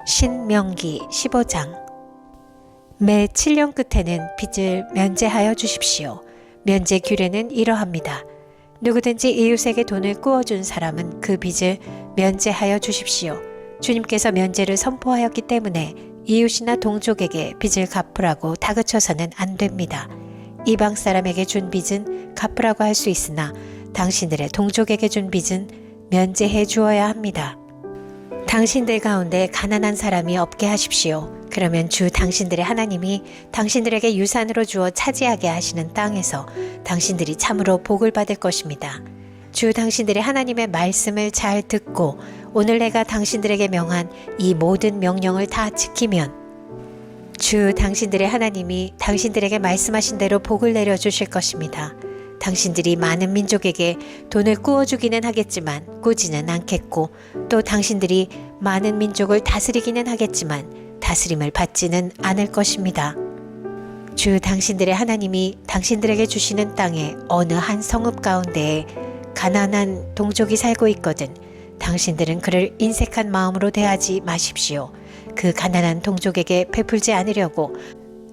신명기 15장. 매 7년 끝에는 빚을 면제하여 주십시오. 면제 규례는 이러합니다. 누구든지 이웃에게 돈을 꾸어준 사람은 그 빚을 면제하여 주십시오. 주님께서 면제를 선포하였기 때문에 이웃이나 동족에게 빚을 갚으라고 다그쳐서는 안 됩니다. 이방 사람에게 준 빚은 갚으라고 할 수 있으나 당신들의 동족에게 준 빚은 면제해 주어야 합니다. 당신들 가운데 가난한 사람이 없게 하십시오. 그러면 주 당신들의 하나님이 당신들에게 유산으로 주어 차지하게 하시는 땅에서 당신들이 참으로 복을 받을 것입니다. 주 당신들의 하나님의 말씀을 잘 듣고 오늘 내가 당신들에게 명한 이 모든 명령을 다 지키면 주 당신들의 하나님이 당신들에게 말씀하신 대로 복을 내려주실 것입니다. 당신들이 많은 민족에게 돈을 꾸어주기는 하겠지만 꾸지는 않겠고 또 당신들이 많은 민족을 다스리기는 하겠지만 다스림을 받지는 않을 것입니다. 주 당신들의 하나님이 당신들에게 주시는 땅에 어느 한 성읍 가운데에 가난한 동족이 살고 있거든 당신들은 그를 인색한 마음으로 대하지 마십시오. 그 가난한 동족에게 베풀지 않으려고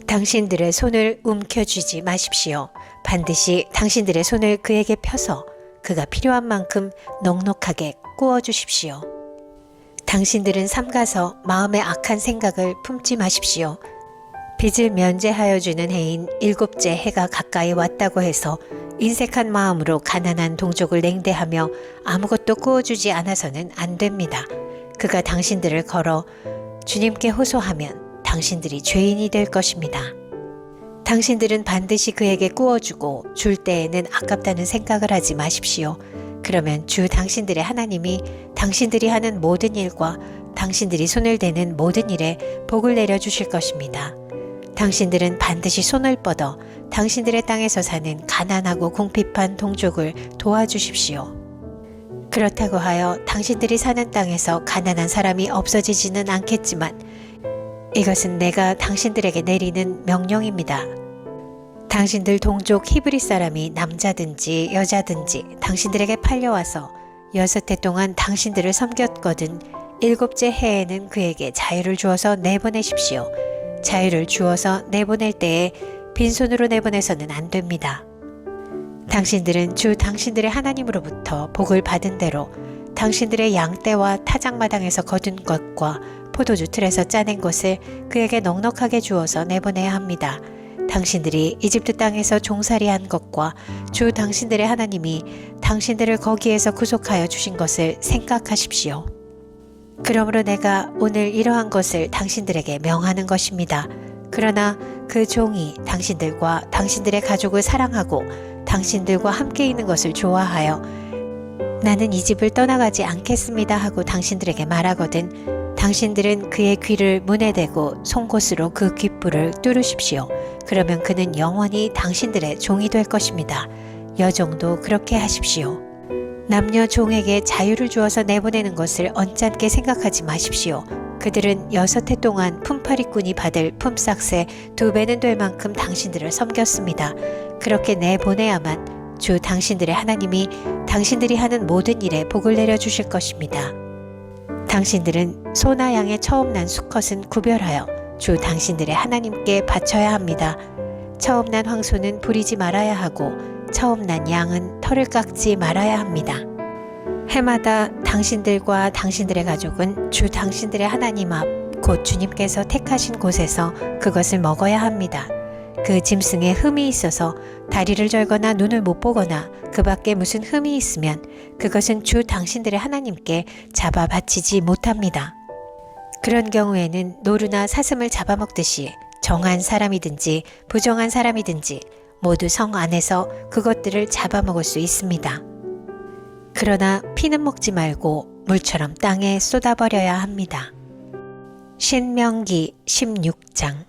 당신들의 손을 움켜쥐지 마십시오. 반드시 당신들의 손을 그에게 펴서 그가 필요한 만큼 넉넉하게 꾸어주십시오. 당신들은 삼가서 마음에 악한 생각을 품지 마십시오. 빚을 면제하여 주는 해인 일곱째 해가 가까이 왔다고 해서 인색한 마음으로 가난한 동족을 냉대하며 아무것도 꾸어주지 않아서는 안 됩니다. 그가 당신들을 걸어 주님께 호소하면 당신들이 죄인이 될 것입니다. 당신들은 반드시 그에게 꾸어주고 줄 때에는 아깝다는 생각을 하지 마십시오. 그러면 주 당신들의 하나님이 당신들이 하는 모든 일과 당신들이 손을 대는 모든 일에 복을 내려주실 것입니다. 당신들은 반드시 손을 뻗어 당신들의 땅에서 사는 가난하고 궁핍한 동족을 도와주십시오. 그렇다고 하여 당신들이 사는 땅에서 가난한 사람이 없어지지는 않겠지만 이것은 내가 당신들에게 내리는 명령입니다. 당신들 동족 히브리 사람이 남자든지 여자든지 당신들에게 팔려와서 6해 동안 당신들을 섬겼거든 7째 해에는 그에게 자유를 주어서 내보내십시오. 자유를 주어서 내보낼 때에 빈손으로 내보내서는 안 됩니다. 당신들은 주 당신들의 하나님으로부터 복을 받은 대로 당신들의 양떼와 타작마당에서 거둔 것과 포도주 틀에서 짜낸 것을 그에게 넉넉하게 주어서 내보내야 합니다. 당신들이 이집트 땅에서 종살이한 것과 주 당신들의 하나님이 당신들을 거기에서 구속하여 주신 것을 생각하십시오. 그러므로 내가 오늘 이러한 것을 당신들에게 명하는 것입니다. 그러나 그 종이 당신들과 당신들의 가족을 사랑하고 당신들과 함께 있는 것을 좋아하여 나는 이 집을 떠나가지 않겠습니다 하고 당신들에게 말하거든 당신들은 그의 귀를 문에 대고 송곳으로 그 귓불을 뚫으십시오. 그러면 그는 영원히 당신들의 종이 될 것입니다. 여종도 그렇게 하십시오. 남녀 종에게 자유를 주어서 내보내는 것을 언짢게 생각하지 마십시오. 그들은 6해 동안 품팔이꾼이 받을 품삯의 2배는 될 만큼 당신들을 섬겼습니다. 그렇게 내보내야만 주 당신들의 하나님이 당신들이 하는 모든 일에 복을 내려주실 것입니다. 당신들은 소나 양의 처음 난 수컷은 구별하여 주 당신들의 하나님께 바쳐야 합니다. 처음 난 황소는 부리지 말아야 하고 처음 난 양은 털을 깎지 말아야 합니다. 해마다 당신들과 당신들의 가족은 주 당신들의 하나님 앞 곧 주님께서 택하신 곳에서 그것을 먹어야 합니다. 그 짐승에 흠이 있어서 다리를 절거나 눈을 못 보거나 그 밖에 무슨 흠이 있으면 그것은 주 당신들의 하나님께 잡아 바치지 못합니다. 그런 경우에는 노루나 사슴을 잡아먹듯이 정한 사람이든지 부정한 사람이든지 모두 성 안에서 그것들을 잡아먹을 수 있습니다. 그러나 피는 먹지 말고 물처럼 땅에 쏟아버려야 합니다. 신명기 16장.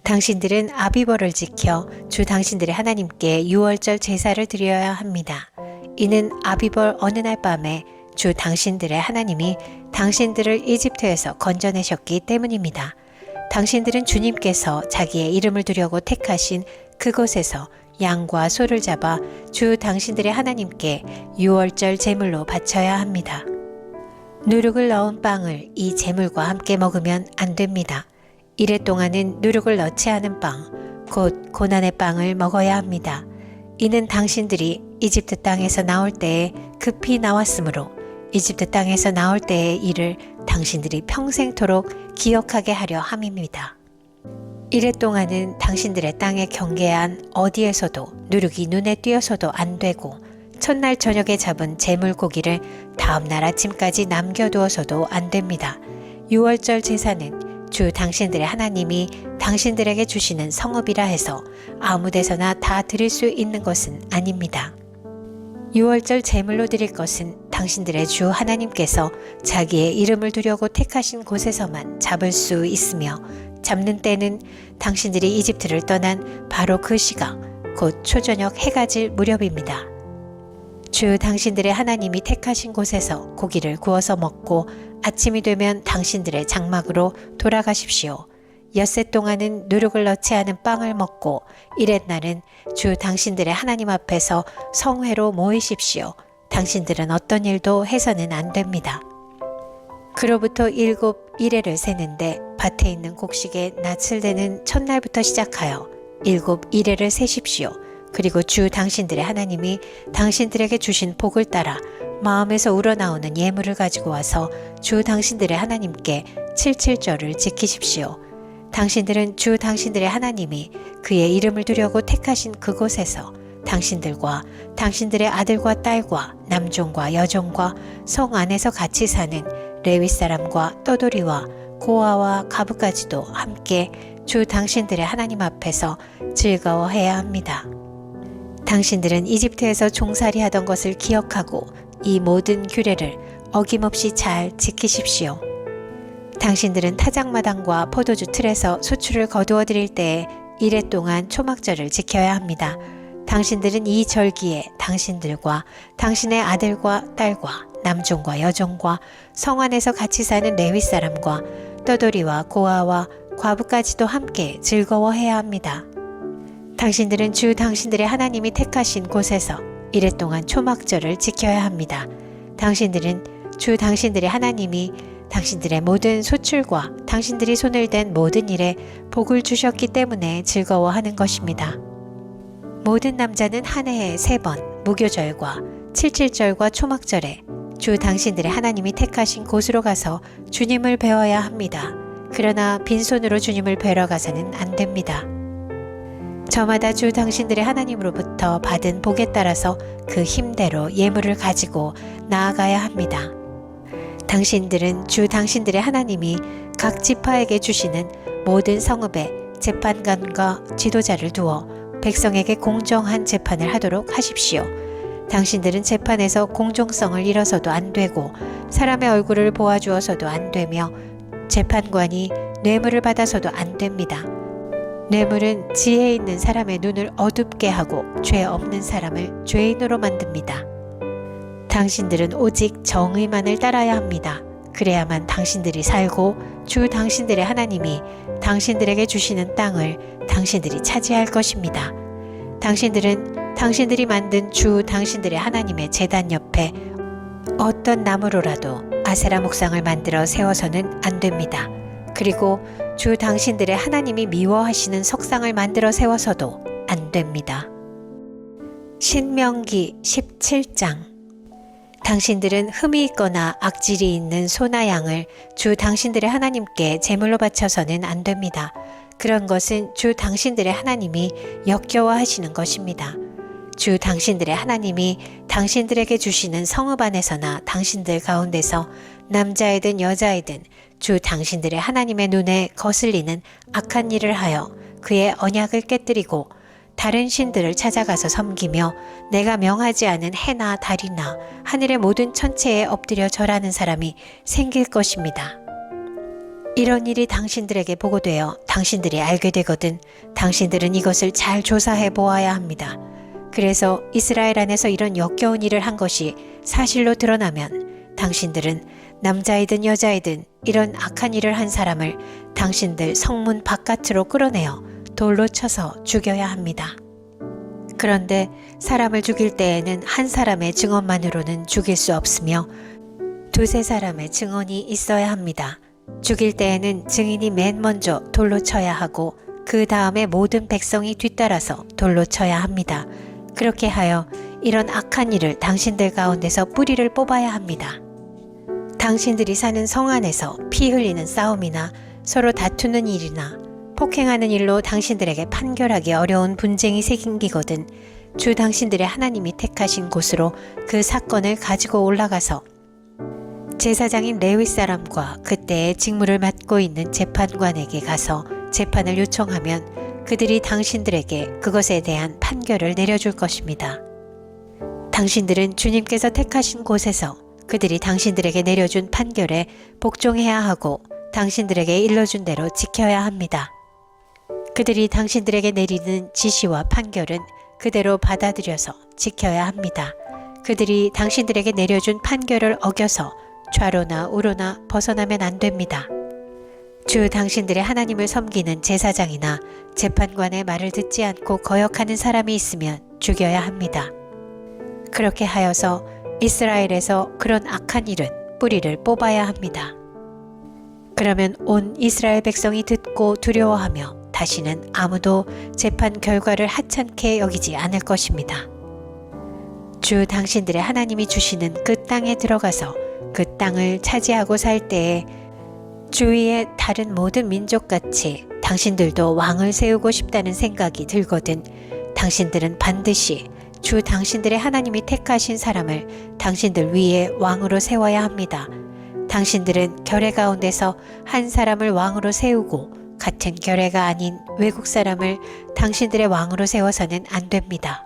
당신들은 아비벌을 지켜 주 당신들의 하나님께 유월절 제사를 드려야 합니다. 이는 아비벌 어느 날 밤에 주 당신들의 하나님이 당신들을 이집트에서 건져내셨기 때문입니다. 당신들은 주님께서 자기의 이름을 두려고 택하신 그곳에서 양과 소를 잡아 주 당신들의 하나님께 유월절 제물로 바쳐야 합니다. 누룩을 넣은 빵을 이 제물과 함께 먹으면 안 됩니다. 이래 동안은 누룩을 넣지 않은 빵, 곧 고난의 빵을 먹어야 합니다. 이는 당신들이 이집트 땅에서 나올 때에 급히 나왔으므로 이집트 땅에서 나올 때의 일을 당신들이 평생토록 기억하게 하려 함입니다. 이래 동안은 당신들의 땅의 경계한 어디에서도 누룩이 눈에 띄어서도 안 되고 첫날 저녁에 잡은 제물 고기를 다음날 아침까지 남겨두어서도 안 됩니다. 유월절 제사는 주 당신들의 하나님이 당신들에게 주시는 성읍이라 해서 아무 데서나 다 드릴 수 있는 것은 아닙니다. 유월절 제물로 드릴 것은 당신들의 주 하나님께서 자기의 이름을 두려고 택하신 곳에서만 잡을 수 있으며 잡는 때는 당신들이 이집트를 떠난 바로 그 시각 곧 초저녁 해가 질 무렵입니다. 주 당신들의 하나님이 택하신 곳에서 고기를 구워서 먹고 아침이 되면 당신들의 장막으로 돌아가십시오. 엿새 동안은 누룩을 넣지 않은 빵을 먹고 이렛날은 주 당신들의 하나님 앞에서 성회로 모이십시오. 당신들은 어떤 일도 해서는 안 됩니다. 그로부터 7 이레를 세는데 밭에 있는 곡식에 낯을 대는 첫날부터 시작하여 7 이레를 세십시오. 그리고 주 당신들의 하나님이 당신들에게 주신 복을 따라 마음에서 우러나오는 예물을 가지고 와서 주 당신들의 하나님께 77절을 지키십시오. 당신들은 주 당신들의 하나님이 그의 이름을 두려고 택하신 그곳에서 당신들과 당신들의 아들과 딸과 남종과 여종과 성 안에서 같이 사는 레위 사람과 떠돌이와 고아와 가부까지도 함께 주 당신들의 하나님 앞에서 즐거워해야 합니다. 당신들은 이집트에서 종살이 하던 것을 기억하고 이 모든 규례를 어김없이 잘 지키십시오. 당신들은 타작마당과 포도주 틀에서 수출을 거두어 드릴 때에 이래 동안 초막절을 지켜야 합니다. 당신들은 이 절기에 당신들과 당신의 아들과 딸과 남종과 여종과 성 안에서 같이 사는 레위 사람과 떠돌이와 고아와 과부까지도 함께 즐거워해야 합니다. 당신들은 주 당신들의 하나님이 택하신 곳에서 이래 동안 초막절을 지켜야 합니다. 당신들은 주 당신들의 하나님이 당신들의 모든 소출과 당신들이 손을 댄 모든 일에 복을 주셨기 때문에 즐거워하는 것입니다. 모든 남자는 한 해에 3번 무교절과 77절과 초막절에 주 당신들의 하나님이 택하신 곳으로 가서 주님을 배워야 합니다. 그러나 빈손으로 주님을 뵈러 가서는 안 됩니다. 저마다 주 당신들의 하나님으로부터 받은 복에 따라서 그 힘대로 예물을 가지고 나아가야 합니다. 당신들은 주 당신들의 하나님이 각 지파에게 주시는 모든 성읍에 재판관과 지도자를 두어 백성에게 공정한 재판을 하도록 하십시오. 당신들은 재판에서 공정성을 잃어서도 안 되고 사람의 얼굴을 보아주어서도 안 되며 재판관이 뇌물을 받아서도 안 됩니다. 뇌물은 지혜 있는 사람의 눈을 어둡게 하고 죄 없는 사람을 죄인으로 만듭니다. 당신들은 오직 정의만을 따라야 합니다. 그래야만 당신들이 살고 주 당신들의 하나님이 당신들에게 주시는 땅을 당신들이 차지할 것입니다. 당신들은 당신들이 만든 주 당신들의 하나님의 제단 옆에 어떤 나무로라도 아세라 목상을 만들어 세워서는 안 됩니다. 그리고 주 당신들의 하나님이 미워하시는 석상을 만들어 세워서도 안 됩니다. 신명기 17장. 당신들은 흠이 있거나 악질이 있는 소나 양을 주 당신들의 하나님께 제물로 바쳐서는 안 됩니다. 그런 것은 주 당신들의 하나님이 역겨워하시는 것입니다. 주 당신들의 하나님이 당신들에게 주시는 성읍 안에서나 당신들 가운데서 남자이든 여자이든 주 당신들의 하나님의 눈에 거슬리는 악한 일을 하여 그의 언약을 깨뜨리고 다른 신들을 찾아가서 섬기며 내가 명하지 않은 해나 달이나 하늘의 모든 천체에 엎드려 절하는 사람이 생길 것입니다. 이런 일이 당신들에게 보고되어 당신들이 알게 되거든 당신들은 이것을 잘 조사해 보아야 합니다. 그래서 이스라엘 안에서 이런 역겨운 일을 한 것이 사실로 드러나면 당신들은 남자이든 여자이든 이런 악한 일을 한 사람을 당신들 성문 바깥으로 끌어내어 돌로 쳐서 죽여야 합니다. 그런데 사람을 죽일 때에는 한 사람의 증언만으로는 죽일 수 없으며 두세 사람의 증언이 있어야 합니다. 죽일 때에는 증인이 맨 먼저 돌로 쳐야 하고 그 다음에 모든 백성이 뒤따라서 돌로 쳐야 합니다. 그렇게 하여 이런 악한 일을 당신들 가운데서 뿌리를 뽑아야 합니다. 당신들이 사는 성 안에서 피 흘리는 싸움이나 서로 다투는 일이나 폭행하는 일로 당신들에게 판결하기 어려운 분쟁이 생기거든 주 당신들의 하나님이 택하신 곳으로 그 사건을 가지고 올라가서 제사장인 레위 사람과 그때의 직무를 맡고 있는 재판관에게 가서 재판을 요청하면 그들이 당신들에게 그것에 대한 판결을 내려줄 것입니다. 당신들은 주님께서 택하신 곳에서 그들이 당신들에게 내려준 판결에 복종해야 하고 당신들에게 일러준 대로 지켜야 합니다. 그들이 당신들에게 내리는 지시와 판결은 그대로 받아들여서 지켜야 합니다. 그들이 당신들에게 내려준 판결을 어겨서 좌로나 우로나 벗어나면 안 됩니다. 주 당신들의 하나님을 섬기는 제사장이나 재판관의 말을 듣지 않고 거역하는 사람이 있으면 죽여야 합니다. 그렇게 하여서 이스라엘에서 그런 악한 일은 뿌리를 뽑아야 합니다. 그러면 온 이스라엘 백성이 듣고 두려워하며 다시는 아무도 재판 결과를 하찮게 여기지 않을 것입니다. 주 당신들의 하나님이 주시는 그 땅에 들어가서 그 땅을 차지하고 살 때에 주위의 다른 모든 민족같이 당신들도 왕을 세우고 싶다는 생각이 들거든 당신들은 반드시 주 당신들의 하나님이 택하신 사람을 당신들 위에 왕으로 세워야 합니다. 당신들은 결례 가운데서 한 사람을 왕으로 세우고 같은 결례가 아닌 외국 사람을 당신들의 왕으로 세워서는 안 됩니다.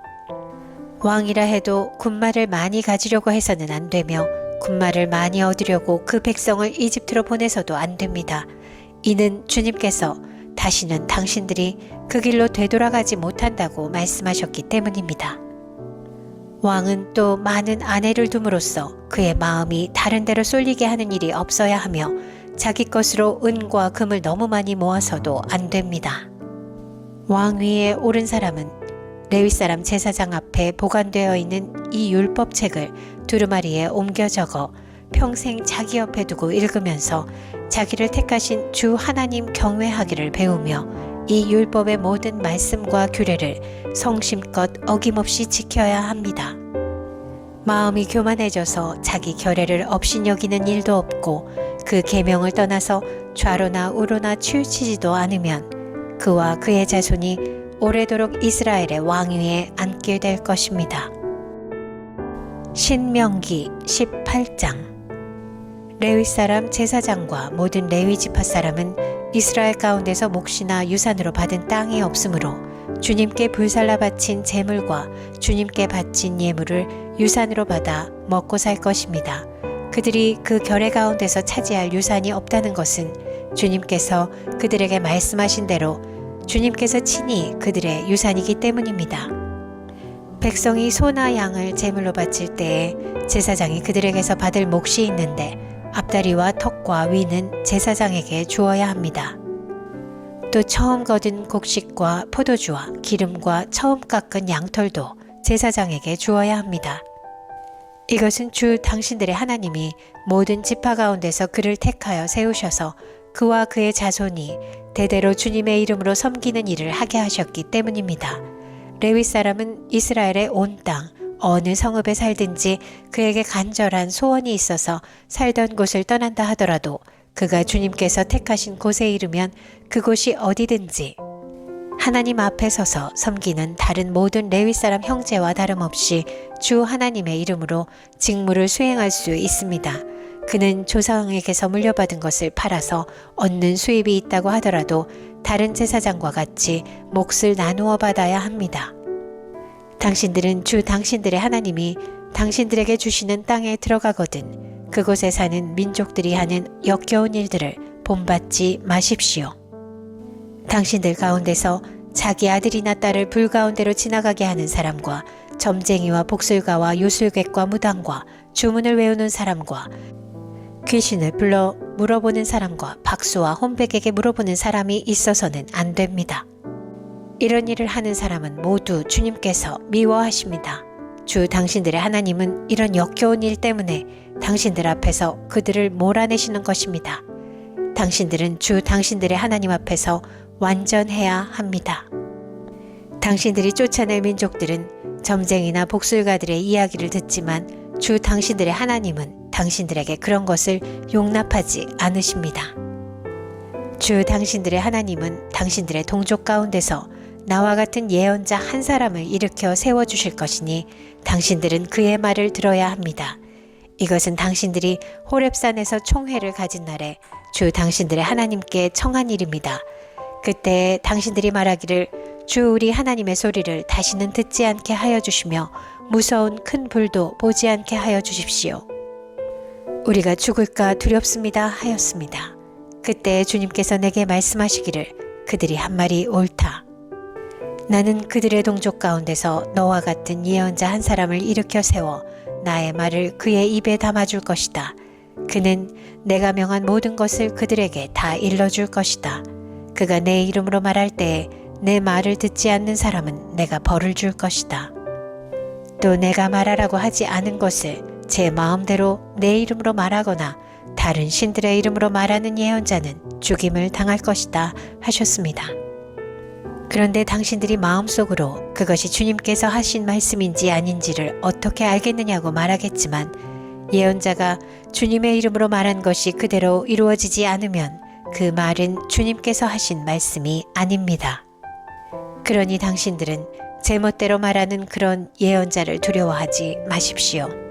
왕이라 해도 군말을 많이 가지려고 해서는 안 되며 군말을 많이 얻으려고 그 백성을 이집트로 보내서도 안 됩니다. 이는 주님께서 다시는 당신들이 그 길로 되돌아가지 못한다고 말씀하셨기 때문입니다. 왕은 또 많은 아내를 둠으로써 그의 마음이 다른 데로 쏠리게 하는 일이 없어야 하며 자기 것으로 은과 금을 너무 많이 모아서도 안 됩니다. 왕 위에 오른 사람은 레위 사람 제사장 앞에 보관되어 있는 이 율법책을 두루마리에 옮겨 적어 평생 자기 옆에 두고 읽으면서 자기를 택하신 주 하나님 경외하기를 배우며 이 율법의 모든 말씀과 규례를 성심껏 어김없이 지켜야 합니다. 마음이 교만해져서 자기 결례를 업신여기는 일도 없고 그 계명을 떠나서 좌로나 우로나 치우치지도 않으면 그와 그의 자손이 오래도록 이스라엘의 왕위에 앉게 될 것입니다. 신명기 18장. 레위 사람 제사장과 모든 레위 지파 사람은 이스라엘 가운데서 몫이나 유산으로 받은 땅이 없으므로 주님께 불살라 바친 제물과 주님께 바친 예물을 유산으로 받아 먹고 살 것입니다. 그들이 그 결례 가운데서 차지할 유산이 없다는 것은 주님께서 그들에게 말씀하신 대로 주님께서 친히 그들의 유산이기 때문입니다. 백성이 소나 양을 제물로 바칠 때에 제사장이 그들에게서 받을 몫이 있는데 앞다리와 턱과 위는 제사장에게 주어야 합니다. 또 처음 거둔 곡식과 포도주와 기름과 처음 깎은 양털도 제사장에게 주어야 합니다. 이것은 주 당신들의 하나님이 모든 지파 가운데서 그를 택하여 세우셔서 그와 그의 자손이 대대로 주님의 이름으로 섬기는 일을 하게 하셨기 때문입니다. 레위 사람은 이스라엘의 온 땅 어느 성읍에 살든지 그에게 간절한 소원이 있어서 살던 곳을 떠난다 하더라도 그가 주님께서 택하신 곳에 이르면 그곳이 어디든지 하나님 앞에 서서 섬기는 다른 모든 레위 사람 형제와 다름없이 주 하나님의 이름으로 직무를 수행할 수 있습니다. 그는 조상에게서 물려받은 것을 팔아서 얻는 수입이 있다고 하더라도 다른 제사장과 같이 몫을 나누어 받아야 합니다. 당신들은 주 당신들의 하나님이 당신들에게 주시는 땅에 들어가거든 그곳에 사는 민족들이 하는 역겨운 일들을 본받지 마십시오. 당신들 가운데서 자기 아들이나 딸을 불 가운데로 지나가게 하는 사람과 점쟁이와 복술가와 요술객과 무당과 주문을 외우는 사람과 귀신을 불러 물어보는 사람과 박수와 혼백에게 물어보는 사람이 있어서는 안 됩니다. 이런 일을 하는 사람은 모두 주님께서 미워하십니다. 주 당신들의 하나님은 이런 역겨운 일 때문에 당신들 앞에서 그들을 몰아내시는 것입니다. 당신들은 주 당신들의 하나님 앞에서 완전해야 합니다. 당신들이 쫓아낼 민족들은 점쟁이나 복술가들의 이야기를 듣지만 주 당신들의 하나님은 당신들에게 그런 것을 용납하지 않으십니다. 주 당신들의 하나님은 당신들의 동족 가운데서 나와 같은 예언자 한 사람을 일으켜 세워주실 것이니 당신들은 그의 말을 들어야 합니다. 이것은 당신들이 호렙산에서 총회를 가진 날에 주 당신들의 하나님께 청한 일입니다. 그때 당신들이 말하기를 주 우리 하나님의 소리를 다시는 듣지 않게 하여 주시며 무서운 큰 불도 보지 않게 하여 주십시오. 우리가 죽을까 두렵습니다 하였습니다. 그때 주님께서 내게 말씀하시기를 그들이 한 말이 옳다. 나는 그들의 동족 가운데서 너와 같은 예언자 한 사람을 일으켜 세워 나의 말을 그의 입에 담아줄 것이다. 그는 내가 명한 모든 것을 그들에게 다 일러줄 것이다. 그가 내 이름으로 말할 때에 내 말을 듣지 않는 사람은 내가 벌을 줄 것이다. 또 내가 말하라고 하지 않은 것을 제 마음대로 내 이름으로 말하거나 다른 신들의 이름으로 말하는 예언자는 죽임을 당할 것이다 하셨습니다. 그런데 당신들이 마음속으로 그것이 주님께서 하신 말씀인지 아닌지를 어떻게 알겠느냐고 말하겠지만 예언자가 주님의 이름으로 말한 것이 그대로 이루어지지 않으면 그 말은 주님께서 하신 말씀이 아닙니다. 그러니 당신들은 제멋대로 말하는 그런 예언자를 두려워하지 마십시오.